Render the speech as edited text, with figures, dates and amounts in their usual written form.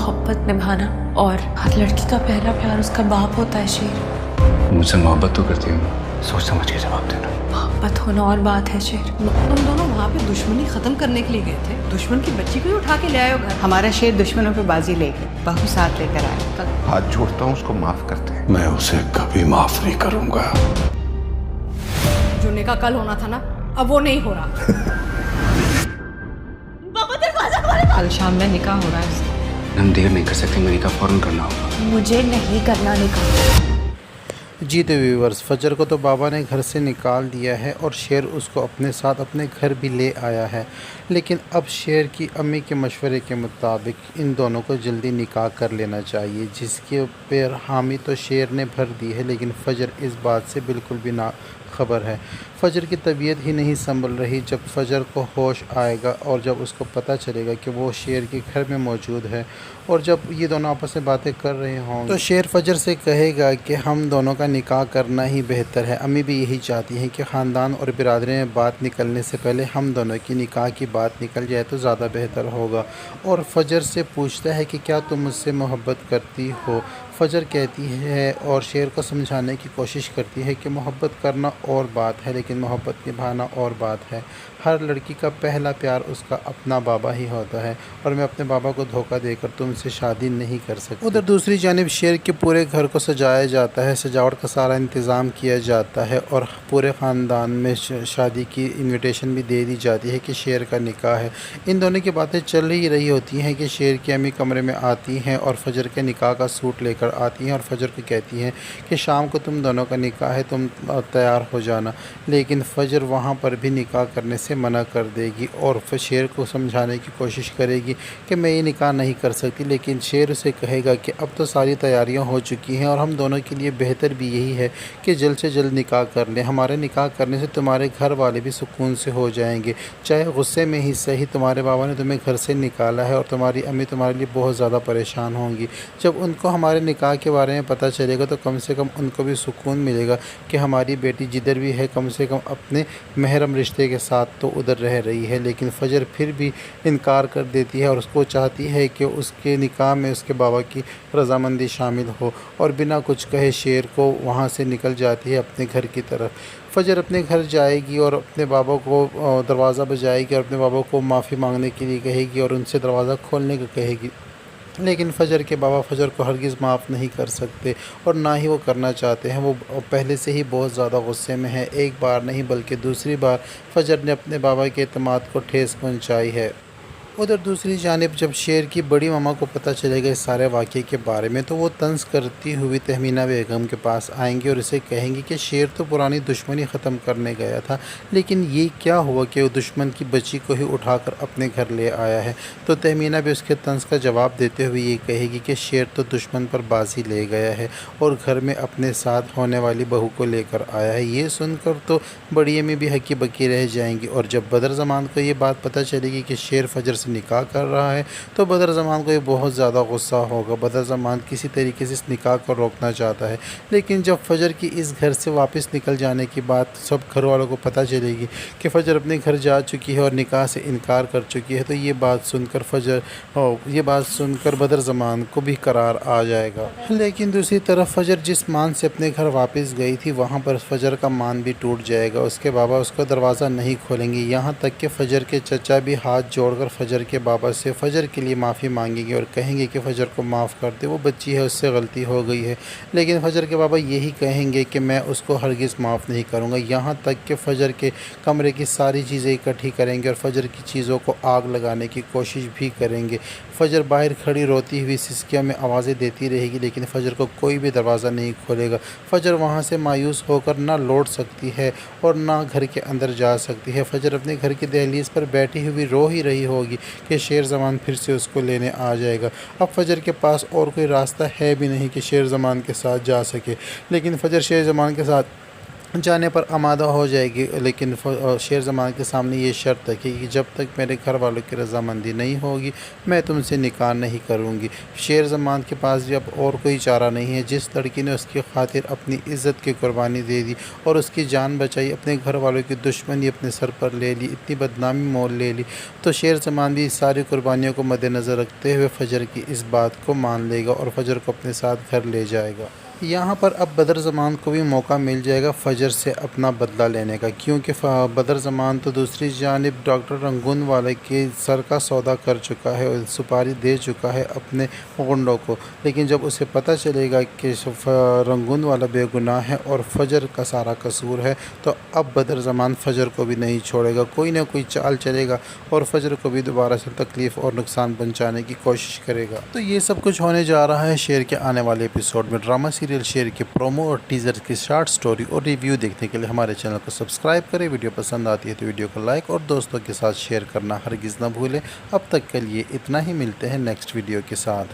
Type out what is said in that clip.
मोहब्बत निभाना और हर लड़की का पहला प्यार उसका बाप होता है शेर। मुझसे मोहब्बत तो करती हूँ, सोच समझ के जवाब देना। मोहब्बत होना और बात है शेर। तुम दोनों वहाँ पे दुश्मनी खत्म करने के लिए गए थे, दुश्मन की बच्ची को ही उठा के ले आए हो घर। हमारा शेर दुश्मनों पे बाजी लेके बहू साथ लेकर आए। कल हाथ जोड़ता हूँ, उसको माफ करते हैं। मैं उसे कभी माफ नहीं करूंगा। जो निकाह कल होना था ना, अब वो नहीं हो रहा। कल शाम में निकाह हो रहा है। हम देर नहीं कर सकते, मेरी का फौरन करना होगा। मुझे नहीं करना निकाह। जी तो व्यूवर्स, फजर को तो बाबा ने घर से निकाल दिया है और शेर उसको अपने साथ अपने घर भी ले आया है, लेकिन अब शेर की अम्मी के मशवरे के मुताबिक इन दोनों को जल्दी निकाह कर लेना चाहिए, जिसके ऊपर हामी तो शेर ने भर दी है, लेकिन फजर इस बात से बिल्कुल भी ना खबर है। फजर की तबीयत ही नहीं संभल रही। जब फजर को होश आएगा और जब उसको पता चलेगा कि वो शेर के घर में मौजूद है और जब ये दोनों आपस में बातें कर रहे हों तो शेर फजर से कहेगा कि हम दोनों का निकाह करना ही बेहतर है। अम्मी भी यही चाहती हैं कि ख़ानदान और बिरादरी में बात निकलने से पहले हम दोनों की निकाह की बात निकल जाए तो ज़्यादा बेहतर होगा। और फजर से पूछता है कि क्या तुम मुझसे मोहब्बत करती हो। फजर कहती है और शेर को समझाने की कोशिश करती है कि मोहब्बत करना और बात है, लेकिन मोहब्बत निभाना और बात है। हर लड़की का पहला प्यार उसका अपना बाबा ही होता है और मैं अपने बाबा को धोखा देकर तुमसे शादी नहीं कर सकती। उधर दूसरी जानिब शेर के पूरे घर को सजाया जाता है, सजावट का सारा इंतज़ाम किया जाता है और पूरे ख़ानदान में शादी की इन्विटेशन भी दे दी जाती है कि शेर का निकाह है। इन दोनों की बातें चल ही रही होती हैं कि शेर की अम्मी कमरे में आती हैं और फजर के निकाह का सूट लेकर आती हैं और फजर को कहती हैं कि शाम को तुम दोनों का निकाह है, तुम तैयार हो जाना। लेकिन फजर वहाँ पर भी निकाह करने से मना कर देगी और शेर को समझाने की कोशिश करेगी कि मैं ये निकाह नहीं कर सकती, लेकिन शेर उसे कहेगा कि अब तो सारी तैयारियां हो चुकी हैं और हम दोनों के लिए बेहतर भी यही है कि जल्द से जल्द निकाह कर लें। हमारे निकाह करने से तुम्हारे घर वाले भी सुकून से हो जाएंगे, चाहे गुस्से में ही सही। तुम्हारे बाबा ने तुम्हें घर से निकाला है और तुम्हारी अम्मी तुम्हारे लिए बहुत ज़्यादा परेशान होंगी। जब उनको हमारे निकाह के बारे में पता चलेगा तो कम से कम उनको भी सुकून मिलेगा कि हमारी बेटी जिधर भी है कम से कम अपने महरम रिश्ते के साथ तो उधर रह रही है। लेकिन फजर फिर भी इनकार कर देती है और उसको चाहती है कि उसके निकाह में उसके बाबा की रजामंदी शामिल हो और बिना कुछ कहे शेर को वहाँ से निकल जाती है अपने घर की तरफ। फजर अपने घर जाएगी और अपने बाबा को दरवाज़ा बजाएगी और अपने बाबा को माफ़ी मांगने के लिए कहेगी और उनसे दरवाज़ा खोलने को कहेगी, लेकिन फजर के बाबा फजर को हरगिज़ माफ़ नहीं कर सकते और ना ही वो करना चाहते हैं। वो पहले से ही बहुत ज़्यादा गुस्से में है। एक बार नहीं बल्कि दूसरी बार फजर ने अपने बाबा के एतमाद को ठेस पहुंचाई है। उधर दूसरी जानिब जब शेर की बड़ी मामा को पता चलेगा इस सारे वाक़े के बारे में तो वो तंज करती हुई तहमीना बेगम के पास आएंगी और इसे कहेंगी कि शेर तो पुरानी दुश्मनी ख़त्म करने गया था, लेकिन ये क्या हुआ कि वो दुश्मन की बच्ची को ही उठाकर अपने घर ले आया है। तो तहमीना भी उसके तंज का जवाब देते हुए ये कहेगी कि शेर तो दुश्मन पर बाजी ले गया है और घर में अपने साथ होने वाली बहू को लेकर आया है। ये सुनकर तो बड़ी अम्मी भी हकी बकी रह जाएंगी और जब बदर ज़मान को ये बात पता चलेगी कि शेर फजर से निकाह कर रहा है तो बदर ज़मान को ये बहुत ज़्यादा गुस्सा होगा। बदर ज़मान किसी तरीके से इस निकाह को रोकना चाहता है, लेकिन जब फजर की इस घर से वापस निकल जाने की बात सब घर वालों को पता चलेगी कि फ़जर अपने घर जा चुकी है और निकाह से इनकार कर चुकी है तो ये बात सुनकर बदर ज़मान को भी करार आ जाएगा। लेकिन दूसरी तरफ फ़जर जिस मान से अपने घर वापस गई थी वहाँ पर फ़जर का मान भी टूट जाएगा। उसके बाबा उसका दरवाज़ा नहीं खोलेंगे, यहाँ तक कि फ़जर के चचा भी हाथ जोड़कर फ़जर के बाबा से फ़जर के लिए माफ़ी मांगेंगे और कहेंगे कि फ़जर को माफ़ कर दे, वो बच्ची है, उससे गलती हो गई है। लेकिन फ़जर के बाबा यही कहेंगे कि मैं उसको हरगिज़ माफ़ नहीं करूँगा। यहाँ तक कि फ़जर के कमरे की सारी चीज़ें इकट्ठी करेंगे और फ़जर की चीज़ों को आग लगाने की कोशिश भी करेंगे। फ़जर बाहर खड़ी रोती हुई सिसकियाँ में आवाज़ें देती रहेगी, लेकिन फ़जर को कोई भी दरवाज़ा नहीं खोलेगा। फ़जर वहाँ से मायूस होकर ना लौट सकती है और ना घर के अंदर जा सकती है। फ़जर अपने घर की दहलीज़ पर बैठी हुई रो ही रही होगी कि शेर ज़मान फिर से उसको लेने आ जाएगा। अब फ़जर के पास और कोई रास्ता है भी नहीं कि शेर ज़मान के साथ जा सके, लेकिन फ़जर शेर ज़मान के साथ جانے پر آمادہ ہو جائے گی، لیکن شیر زمان کے سامنے یہ شرط ہے کہ جب تک میرے گھر والوں کی رضامندی نہیں ہوگی میں تم سے نکاح نہیں کروں گی۔ شیر زمان کے پاس بھی اب اور کوئی چارہ نہیں ہے۔ جس لڑکی نے اس کی خاطر اپنی عزت کی قربانی دے دی اور اس کی جان بچائی، اپنے گھر والوں کی دشمنی اپنے سر پر لے لی، اتنی بدنامی مول لے لی، تو شیر زمان بھی اس ساری قربانیوں کو مد نظر رکھتے ہوئے فجر کی اس بات کو مان لے گا اور فجر کو اپنے ساتھ گھر لے جائے گا۔ یہاں پر اب بدر زمان کو بھی موقع مل جائے گا فجر سے اپنا بدلہ لینے کا، کیونکہ بدر زمان تو دوسری جانب ڈاکٹر رنگون والے کے سر کا سودا کر چکا ہے اور سپاری دے چکا ہے اپنے غنڈوں کو، لیکن جب اسے پتہ چلے گا کہ رنگون والا بے گناہ ہے اور فجر کا سارا قصور ہے، تو اب بدر زمان فجر کو بھی نہیں چھوڑے گا، کوئی نہ کوئی چال چلے گا اور فجر کو بھی دوبارہ سے تکلیف اور نقصان پہنچانے کی کوشش کرے گا۔ تو یہ سب کچھ ہونے جا رہا ہے شیر کے آنے والے ایپیسوڈ میں۔ ڈرامہ سیریل شیر کے پرومو اور ٹیزر کی شارٹ سٹوری اور ریویو دیکھنے کے لیے ہمارے چینل کو سبسکرائب کریں۔ ویڈیو پسند آتی ہے تو ویڈیو کو لائک اور دوستوں کے ساتھ شیئر کرنا ہرگز نہ بھولیں۔ اب تک کے لیے اتنا ہی، ملتے ہیں نیکسٹ ویڈیو کے ساتھ۔